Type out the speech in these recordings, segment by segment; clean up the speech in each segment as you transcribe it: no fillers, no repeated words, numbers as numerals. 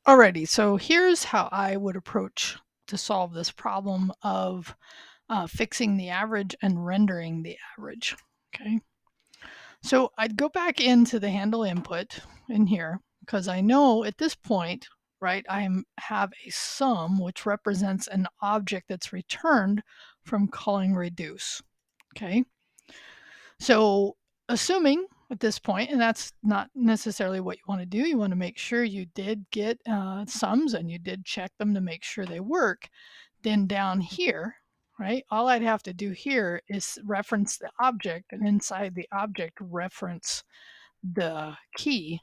Alrighty, so here's how I would approach to solve this problem of fixing the average and rendering the average. Okay, so I'd go back into the handle input in here because I know at this point, right, have a sum which represents an object that's returned from calling reduce. Okay, so assuming at this point, and that's not necessarily what you want to do, you want to make sure you did get sums and you did check them to make sure they work. Then down here, right, all I'd have to do here is reference the object, and inside the object reference the key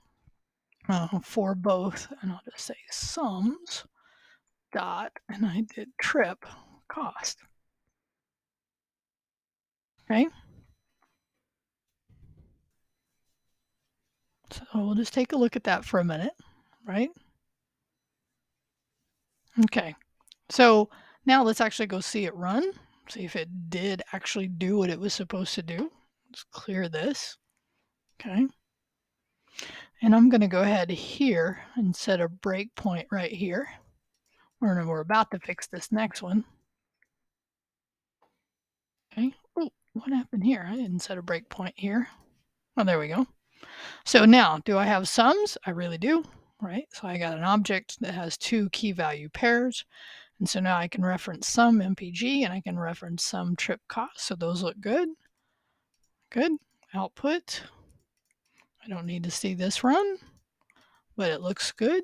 for both, and I'll just say sums dot, and I did trip cost. Okay, so we'll just take a look at that for a minute, right? Okay, so now let's actually go see it run, see if it did actually do what it was supposed to do. Let's clear this. Okay, and I'm going to go ahead here and set a breakpoint right here. We're about to fix this next one. Okay, oh, what happened here? I didn't set a breakpoint here. Oh, there we go. So now, do I have sums? I really do, right? So I got an object that has two key value pairs. And so now I can reference sum MPG and I can reference sum trip cost. So those look good. Good. Output. I don't need to see this run, but it looks good.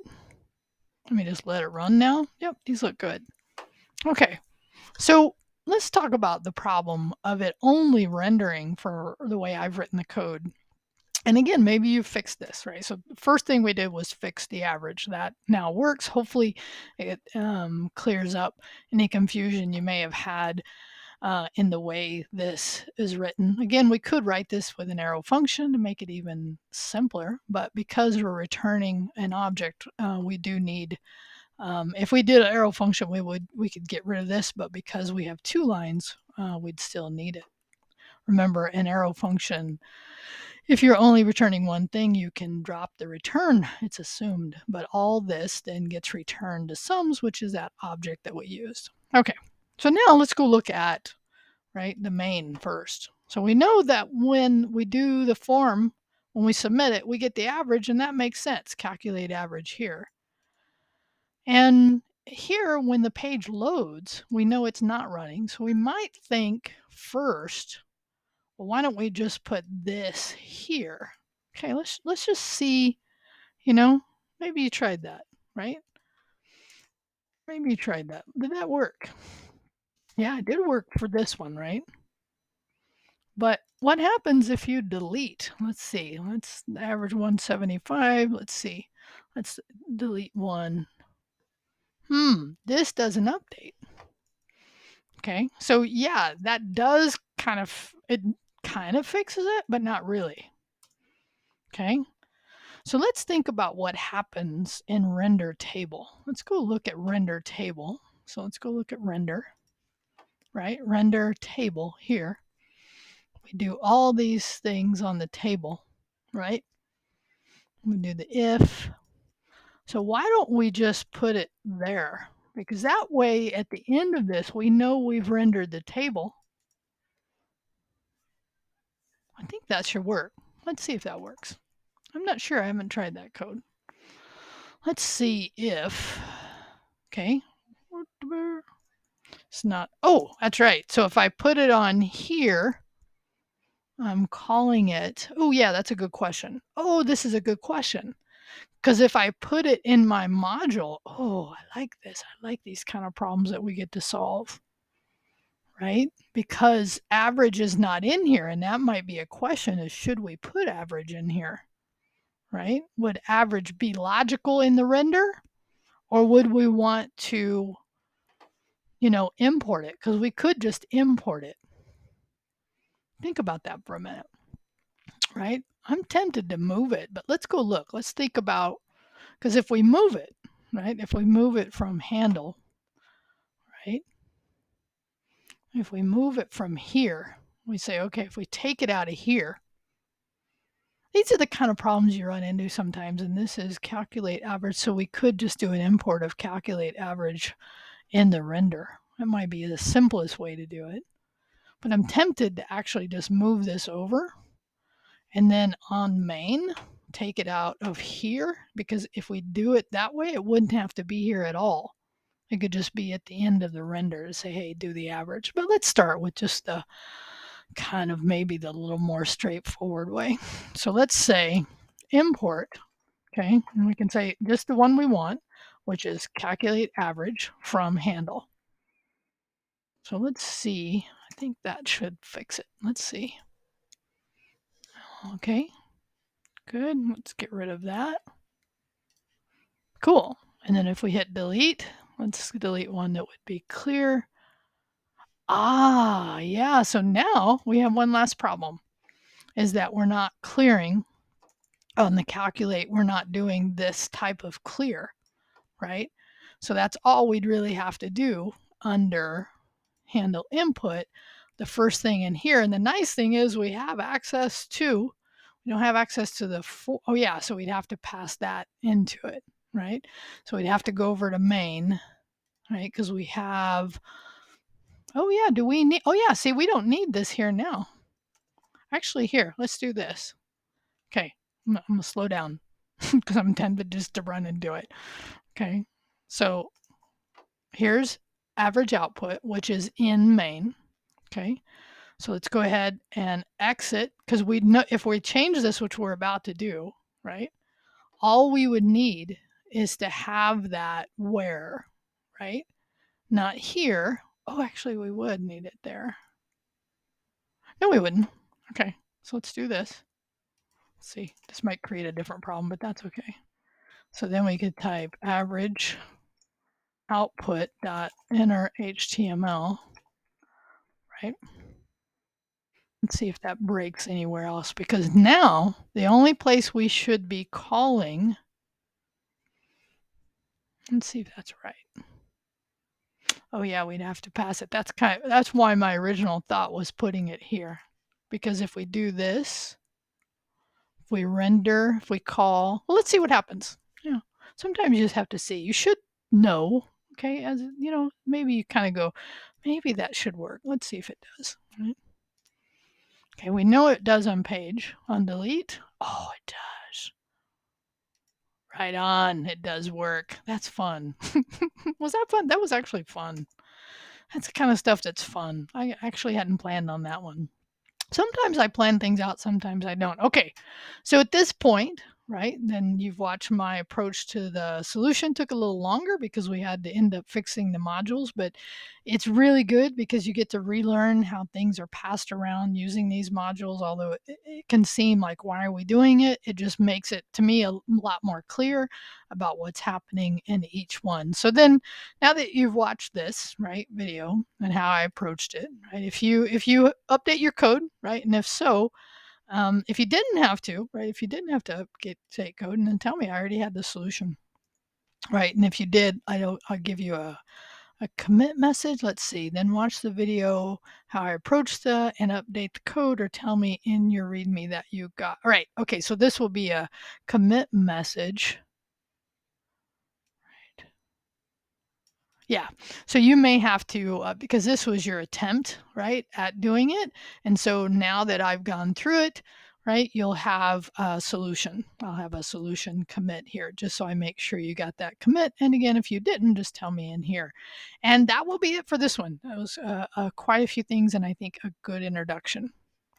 Let me just let it run now. Yep, these look good. Okay, so let's talk about the problem of it only rendering for the way I've written the code. And again, maybe you fixed this, right? So the first thing we did was fix the average. That now works. Hopefully it clears up any confusion you may have had in the way this is written. Again, we could write this with an arrow function to make it even simpler, but because we're returning an object, we do need, if we did an arrow function, we could get rid of this, but because we have two lines, we'd still need it. Remember, an arrow function, if you're only returning one thing, you can drop the return, it's assumed, but all this then gets returned to sums, which is that object that we used. Okay, so now let's go look at, right, the main first. So we know that when we do the form, when we submit it, we get the average, and that makes sense. Calculate average here. And here, when the page loads, we know it's not running. So we might think first, well, why don't we just put this here? Okay, let's just see, you know, maybe you tried that, right? Maybe you tried that. Did that work? Yeah, it did work for this one, right? But what happens if you delete? Let's see. Let's average 175. Let's see. Let's delete one. This doesn't update. Okay. So yeah, that does it kind of fixes it, but not really. Okay. So let's think about what happens in render table. Let's go look at render table. So let's go look at render, right? Render table here. We do all these things on the table, right? We do the if. So why don't we just put it there? Because that way at the end of this, we know we've rendered the table. I think that should work. Let's see if that works. I'm not sure. I haven't tried that code. Let's see if, okay. It's not, oh, that's right. So if I put it on here, I'm calling it, oh yeah, that's a good question. Oh, this is a good question. Because if I put it in my module, oh, I like this. I like these kind of problems that we get to solve, right? Because average is not in here, and that might be a question is should we put average in here, right? Would average be logical in the render, or would we want to, import it? Because we could just import it. Think about that for a minute, right? I'm tempted to move it, but let's go look. Let's think about, because if we move it, right? If we move it from handle, right? If we move it from here, we say, okay, if we take it out of here, these are the kind of problems you run into sometimes, and this is calculate average, so we could just do an import of calculate average in the render. That might be the simplest way to do it. But I'm tempted to actually just move this over and then on main, take it out of here, because if we do it that way, it wouldn't have to be here at all. It could just be at the end of the render to say, hey, do the average. But let's start with just the kind of maybe the little more straightforward way. So let's say import, okay, and we can say just the one we want, which is calculate average from handle. So let's see, I think that should fix it. Let's see. Okay, good, let's get rid of that. Cool, and then if we hit delete, let's delete one that would be clear. Ah, yeah, so now we have one last problem, is that we're not clearing on the calculate, we're not doing this type of clear, right? So that's all we'd really have to do under handle input, the first thing in here. And the nice thing is we have access to, we don't have access to the, oh yeah, so we'd have to pass that into it, right? So we'd have to go over to main, right? Because we have, oh yeah, do we need, oh yeah, see, we don't need this here now. Actually, here, let's do this. Okay, I'm gonna slow down because I'm tempted just to run and do it. Okay, so here's average output, which is in main. Okay, so let's go ahead and exit, because we know if we change this, which we're about to do, right? All we would need is to have that where, right? Not here. Oh, actually, we would need it there. No, we wouldn't. Okay, so let's do this. Let's see, this might create a different problem, but that's okay. So then we could type average output dot inner HTML, right? Let's see if that breaks anywhere else, because now the only place we should be calling, let's see if that's right. Oh yeah, we'd have to pass it. That's why my original thought was putting it here, because if we do this, if we render, if we call, well, let's see what happens. Yeah, sometimes you just have to see. You should know, okay, as you know, maybe you kind of go, maybe that should work. Let's see if it does. Right? Okay, we know it does on page. On delete, oh, it does. Right on, it does work. That's fun. Was that fun? That was actually fun. That's the kind of stuff that's fun. I actually hadn't planned on that one. Sometimes I plan things out, sometimes I don't. Okay, so at this point, right, then you've watched my approach to the solution. Took a little longer because we had to end up fixing the modules, but it's really good because you get to relearn how things are passed around using these modules. Although it can seem like, why are we doing it? It just makes it, to me, a lot more clear about what's happening in each one. So then, now that you've watched this, right, video and how I approached it, right, if you update your code, right, and if so, if you didn't have to, right, if you didn't have to update code, and then tell me, I already had the solution, right, and if you did, I'll give you a commit message. Let's see, then watch the video how I approached the and update the code, or tell me in your README that you got. All right, okay, so this will be a commit message. Yeah. So you may have to, because this was your attempt, right, at doing it. And so now that I've gone through it, right, you'll have a solution. I'll have a solution commit here, just so I make sure you got that commit. And again, if you didn't, just tell me in here. And that will be it for this one. That was quite a few things, and I think a good introduction.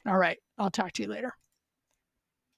All right. I'll talk to you later.